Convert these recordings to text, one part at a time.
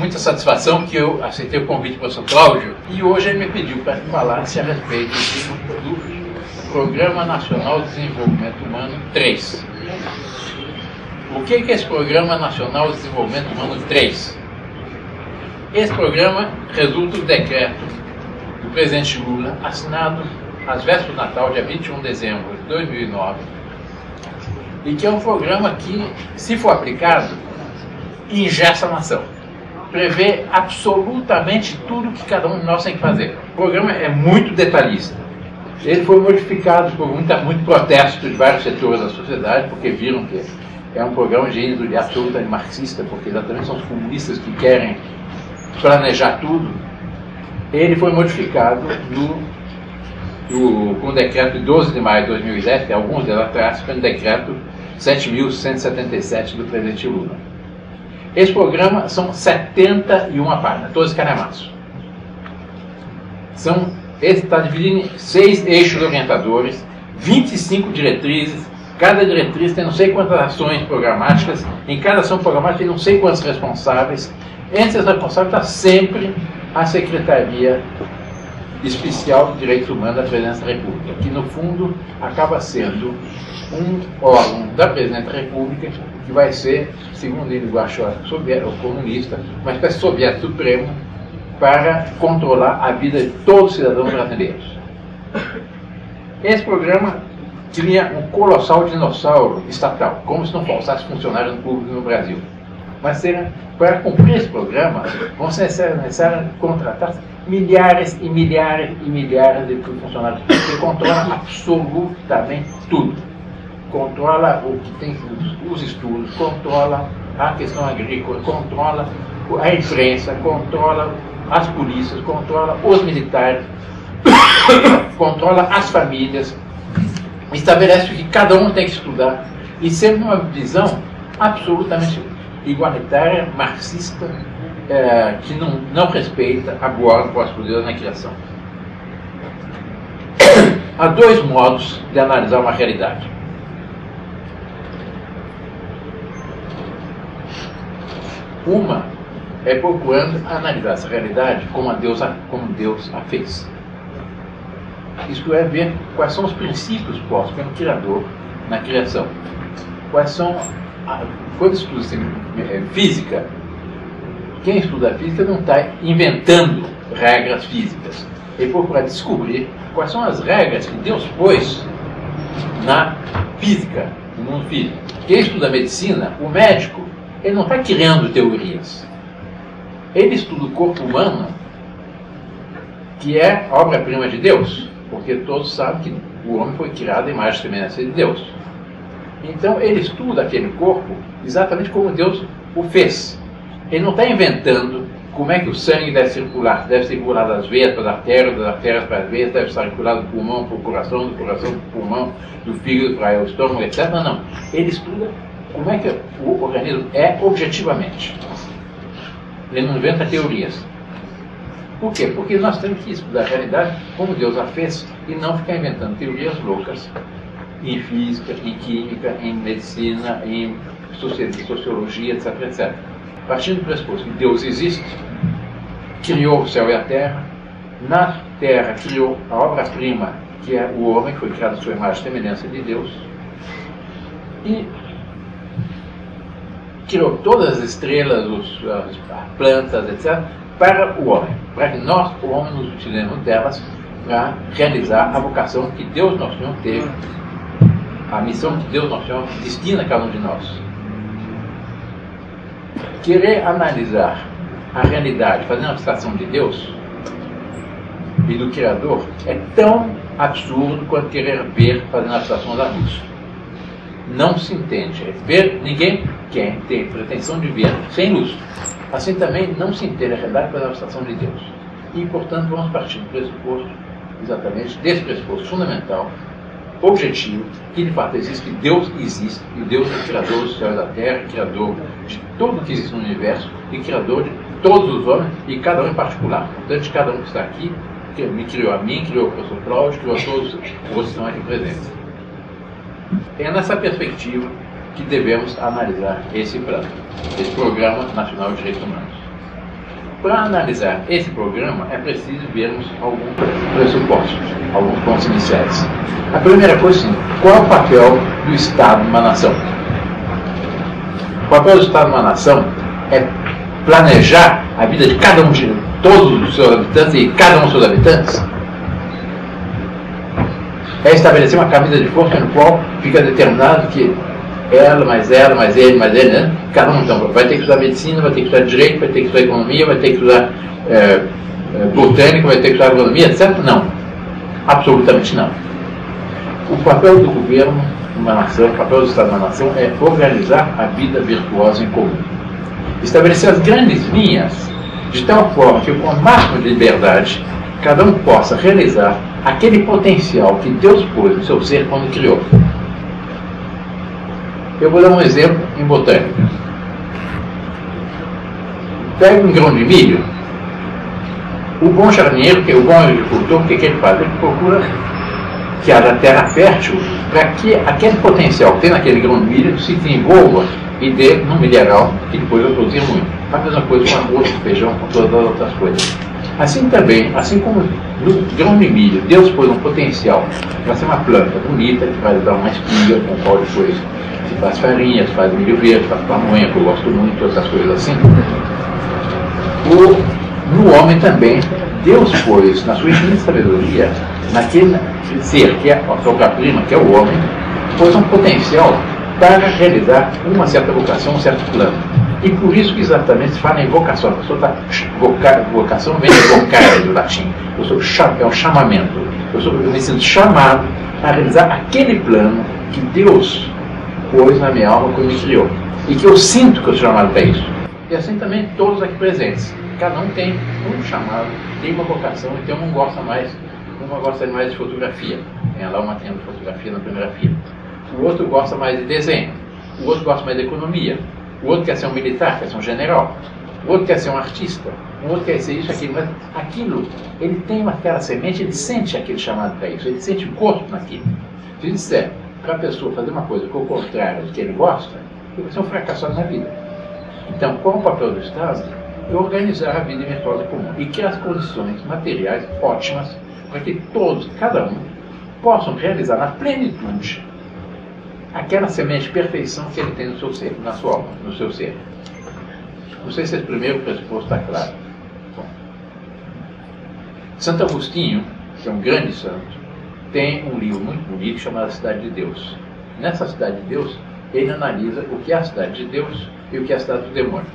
muita satisfação que eu aceitei o convite do professor Cláudio e hoje ele me pediu para que falasse a respeito do Programa Nacional de Desenvolvimento Humano 3. O que é esse Programa Nacional de Desenvolvimento Humano 3? Esse programa resulta do decreto do presidente Lula, assinado às vésperas do Natal, dia 21 de dezembro de 2009, e que é um programa que, se for aplicado, engessa a nação. Prevê absolutamente tudo que cada um de nós tem que fazer. O programa é muito detalhista. Ele foi modificado por muito protesto de vários setores da sociedade, porque viram que é um programa de índole absolutamente marxista, porque exatamente são os comunistas que querem planejar tudo. Ele foi modificado com o decreto de 12 de maio de 2010, que alguns deles atrás, pelo decreto 7.177 do presidente Lula. Esse programa são 71 páginas, todos calhamaços. Ele está dividido em 6 eixos orientadores, 25 diretrizes, cada diretriz tem não sei quantas ações programáticas, em cada ação programática tem não sei quantos responsáveis. Entre os responsáveis está sempre a Secretaria Especial de Direitos Humanos da Presidência da República, que no fundo acaba sendo um órgão da Presidência da República que vai ser, segundo ele, o comunista, uma espécie de soviético supremo para controlar a vida de todos os cidadãos brasileiros. Esse programa cria um colossal dinossauro estatal, como se não faltasse funcionários públicos no Brasil. Mas para cumprir esse programa, vão ser necessários contratar milhares e milhares e milhares de funcionários que controlam absolutamente tudo. Controla o que tem os estudos, controla a questão agrícola, controla a imprensa, controla as polícias, controla os militares, controla as famílias, estabelece que cada um tem que estudar e sempre uma visão absolutamente igualitária, marxista, que não respeita a boa ordem pós-poderosa na criação. Há 2 modos de analisar uma realidade. Uma é procurando analisar essa realidade como Deus a fez. Isto é, ver quais são os princípios postos pelo Criador na criação. Quais são... Quando estuda física, quem estuda física não está inventando regras físicas. Ele procura descobrir quais são as regras que Deus pôs na física, no mundo físico. Quem estuda medicina, o médico, ele não está criando teorias. Ele estuda o corpo humano, que é obra-prima de Deus, porque todos sabem que o homem foi criado à imagem e semelhança de Deus. Então ele estuda aquele corpo exatamente como Deus o fez. Ele não está inventando como é que o sangue deve circular das veias para as artérias para as veias, deve circular do pulmão para o coração, do coração para o pulmão, do fígado para o estômago, etc. Não. Ele estuda como é que o organismo é objetivamente. Ele não inventa teorias. Por quê? Porque nós temos que estudar a realidade como Deus a fez e não ficar inventando teorias loucas em física, em química, em medicina, em sociologia, etc, etc. Partindo do pressuposto que Deus existe, criou o céu e a terra, na terra criou a obra-prima, que é o homem, que foi criado à sua imagem e semelhança de Deus, e criou todas as estrelas, as plantas, etc., para o homem, para que nós, o homem, nos utilizemos delas para realizar a vocação que Deus Nosso Senhor teve, a missão que Deus Nosso Senhor destina a cada um de nós. Querer analisar a realidade fazendo a abstração de Deus e do Criador é tão absurdo quanto querer ver fazendo a abstração da luz. Não se entende. Ninguém tem pretensão de ver sem luz. Assim também não se entende a realidade fazendo a abstração de Deus. E, portanto, vamos partir do pressuposto, exatamente desse pressuposto fundamental, objetivo, que de fato existe, que Deus existe, e Deus é criador do céu e da terra, criador de tudo que existe no universo, e criador de todos os homens, e cada um em particular. Portanto, de cada um que está aqui, que me criou a mim, criou o professor Cláudio, criou a todos os que estão aqui presentes. É nessa perspectiva que devemos analisar esse plano, esse Programa Nacional de Direitos Humanos. Para analisar esse programa, é preciso vermos alguns pressupostos, alguns pontos iniciais. A primeira coisa, sim, qual é o papel do Estado numa nação? O papel do Estado numa nação é planejar a vida de cada um, de todos os seus habitantes e cada um dos seus habitantes. É estabelecer uma camisa de força no qual fica determinado que ela, mais ele, né? Cada um então vai ter que estudar medicina, vai ter que estudar direito, vai ter que estudar economia, vai ter que estudar botânica, vai ter que estudar agronomia, etc. Não. Absolutamente não. O papel do governo numa nação, o papel do Estado numa nação é organizar a vida virtuosa em comum. Estabelecer as grandes linhas de tal forma que, com o máximo de liberdade, cada um possa realizar aquele potencial que Deus pôs no seu ser quando criou. Eu vou dar um exemplo em botânica. Pega um grão de milho, o bom jardineiro, o bom agricultor, o que ele faz? Ele procura que haja terra fértil para que aquele potencial que tem naquele grão de milho se desenvolva e dê num mineral que depois vai produzir muito. A mesma coisa com arroz, com feijão, com todas as outras coisas. Assim também, assim como no grão de milho, Deus pôs um potencial para ser uma planta bonita, que vai dar uma espiga, com qual depois se faz farinha, se faz milho verde, faz pamonha, que eu gosto muito, outras coisas assim. No homem também, Deus pôs, na sua infinita sabedoria, naquele ser que é a sua obra-prima, que é o homem, pôs um potencial para realizar uma certa vocação, um certo plano. E por isso que exatamente se fala em vocação. A pessoa está vocação vem de vocare do latim. É um chamamento. Eu me sinto chamado a realizar aquele plano que Deus pôs na minha alma quando me criou. E que eu sinto que eu sou chamado para isso. E assim também todos aqui presentes. Cada um tem um chamado, tem uma vocação, então um gosta mais de fotografia. Tem lá uma tenda de fotografia na primeira fila. O outro gosta mais de desenho. O outro gosta mais de economia. O outro quer ser um militar, quer ser um general. O outro quer ser um artista. O outro quer ser isso, aquilo. Mas aquilo, ele tem aquela semente, ele sente aquele chamado para isso. Ele sente gosto naquilo. Se ele disser para a pessoa fazer uma coisa que é o contrário do que ele gosta, ele vai ser um fracassado na vida. Então, qual é o papel do Estado? É organizar a vida virtuosa comum e criar as condições materiais ótimas para que todos, cada um, possam realizar na plenitude aquela semente de perfeição que ele tem no seu ser, na sua alma, no seu ser. Não sei se esse primeiro pressuposto está claro. Bom. Santo Agostinho, que é um grande santo, tem um livro muito bonito chamado A Cidade de Deus. Nessa Cidade de Deus, ele analisa o que é a Cidade de Deus e o que é a Cidade do Demônio.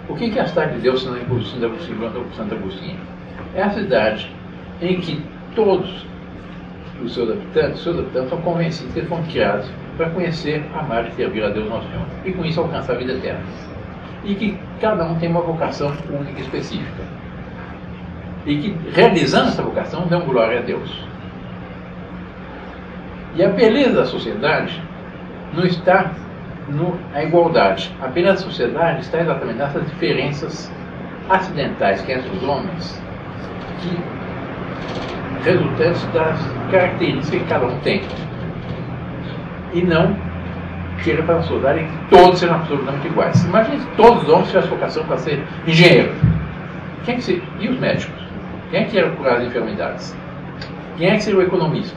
O que é a Cidade de Deus, segundo Santo Agostinho? É a cidade em que todos os seus habitantes são convencidos que eles foram criados para conhecer, amar e servir a Deus nosso Senhor. E com isso alcançar a vida eterna. E que cada um tem uma vocação única e específica. E que, realizando essa vocação, dão glória a Deus. E a beleza da sociedade não está na igualdade. A beleza da sociedade está exatamente nessas diferenças acidentais que entre os homens, resultantes das características que cada um tem. E não queira para a sociedade que todos sejam absolutamente iguais. Imagine se todos os homens tivessem vocação para ser engenheiro. E os médicos? Quem é que ia curar as enfermidades? Quem é que seria o economista?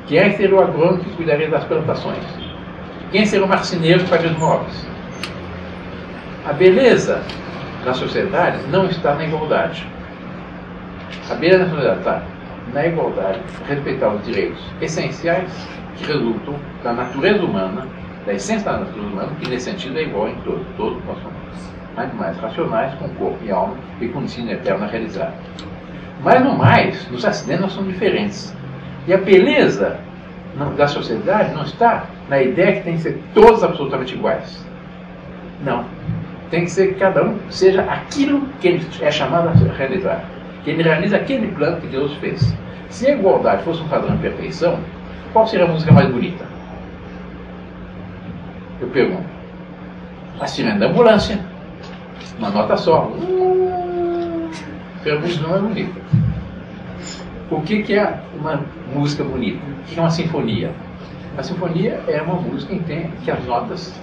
Quem é que seria o agrônomo que cuidaria das plantações? Quem seria o marceneiro que faria os móveis? A beleza na sociedade não está na igualdade. A beleza na sociedade está na igualdade, respeitar os direitos essenciais que resultam da natureza humana, da essência da natureza humana, que nesse sentido é igual em todos. Todos nós somos animais racionais, com corpo e alma e com destino eterno a realizar. Mas no mais, nos acidentes nós somos diferentes. E a beleza da sociedade não está na ideia que tem que ser todos absolutamente iguais. Não. Tem que ser que cada um seja aquilo que ele é chamado a realizar. Que ele realiza aquele plano que Deus fez. Se a igualdade fosse um padrão de perfeição, qual seria a música mais bonita? Eu pergunto. A sirene da ambulância. Uma nota só. Pergunta não é bonita. O que é uma música bonita? O que é uma sinfonia? A sinfonia é uma música em que as notas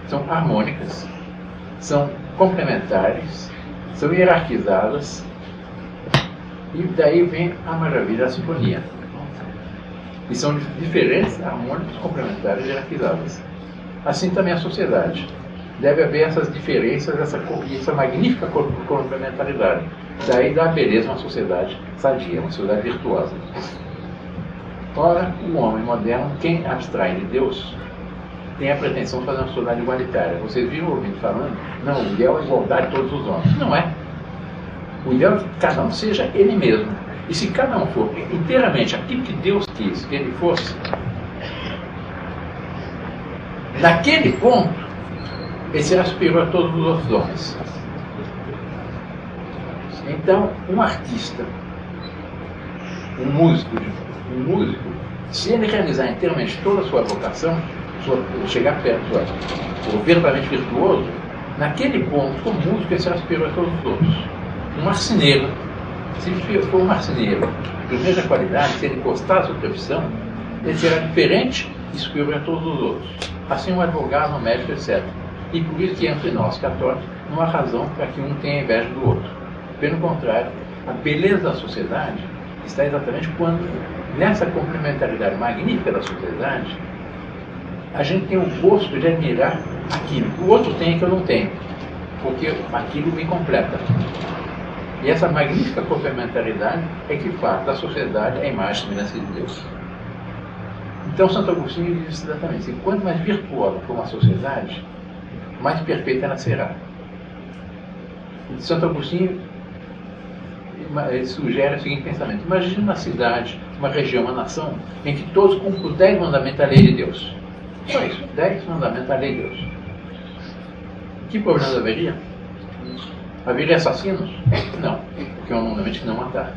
são harmônicas, são complementares são hierarquizadas, e daí vem a maravilha da sinfonia. E são diferentes, harmônicos, complementares, hierarquizadas. Assim também a sociedade. Deve haver essas diferenças, essa magnífica complementaridade. Daí dá a beleza uma sociedade sadia, uma sociedade virtuosa. Ora, o homem moderno, quem abstrai de Deus, tem a pretensão de fazer uma sociedade igualitária. Vocês viram ouvindo falando? Não, o ideal é a igualdade de todos os homens. Não é. O ideal é que cada um seja ele mesmo. E se cada um for inteiramente aquilo que Deus quis que ele fosse, naquele ponto, ele será superior a todos os outros homens. Então, um artista, um músico, se ele realizar inteiramente toda a sua vocação, chegar perto, for verdadeiramente virtuoso, naquele ponto, como músico, ele será superior a todos os outros. Um marceneiro, se for um marceneiro de mesma qualidade, se ele encostar a sua profissão, ele será diferente e superior a todos os outros. Assim, um advogado, um médico, etc. E por isso que entre nós, católicos, não há razão para que um tenha inveja do outro. Pelo contrário, a beleza da sociedade está exatamente quando, nessa complementaridade magnífica da sociedade, a gente tem o gosto de admirar aquilo que o outro tem que eu não tenho, porque aquilo me completa. E essa magnífica complementaridade é que faz da sociedade a imagem e semelhança de Deus. Então, Santo Agostinho diz exatamente assim: quanto mais virtuosa for uma sociedade, mais perfeita ela será. E Santo Agostinho sugere o seguinte pensamento: imagine uma cidade, uma região, uma nação, em que todos cumprem os 10 mandamentos da lei de Deus. Só isso, 10 mandamentos da lei de Deus. Que problemas haveria? Haveria assassinos? Não, porque é um mandamento de não matar.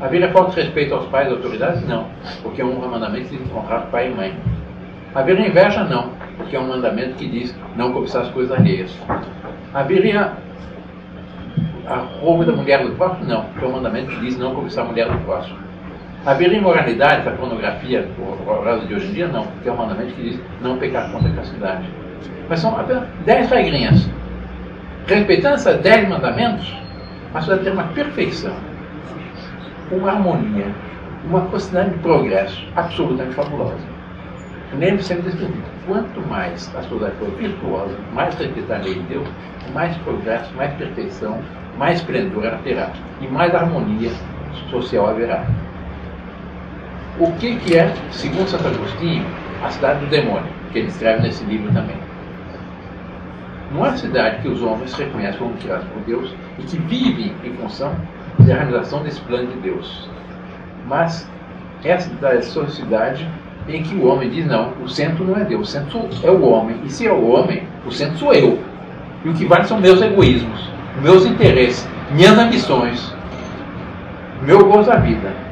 Haveria falta de respeito aos pais e autoridades? Não, porque é um mandamento de honrar pai e mãe. Haveria inveja? Não, porque é um mandamento que diz não cobiçar as coisas alheias. Haveria a roubo da mulher do próximo? Não, porque é um mandamento que diz não cobiçar a mulher do próximo. Haveria imoralidade, a pornografia horrorosa de hoje em dia? Não, porque é um mandamento que diz não pecar contra a castidade. Mas são apenas 10 regrinhas. Respeitando esses 10 mandamentos, a sociedade tem uma perfeição, uma harmonia, uma quantidade de progresso absolutamente fabulosa. Lembre-se sempre desse princípio: quanto mais a sociedade for virtuosa, mais respeitar a lei de Deus, mais progresso, mais perfeição, mais esplendor ela terá e mais harmonia social haverá. O que é, segundo Santo Agostinho, a cidade do demônio, que ele escreve nesse livro também? Não é a cidade que os homens reconhecem como criados por Deus e que vivem em função da realização desse plano de Deus, mas é a sociedade em que o homem diz: não, o centro não é Deus, o centro é o homem, e se é o homem, o centro sou eu, e o que vale são meus egoísmos, meus interesses, minhas ambições, meu gozo da vida.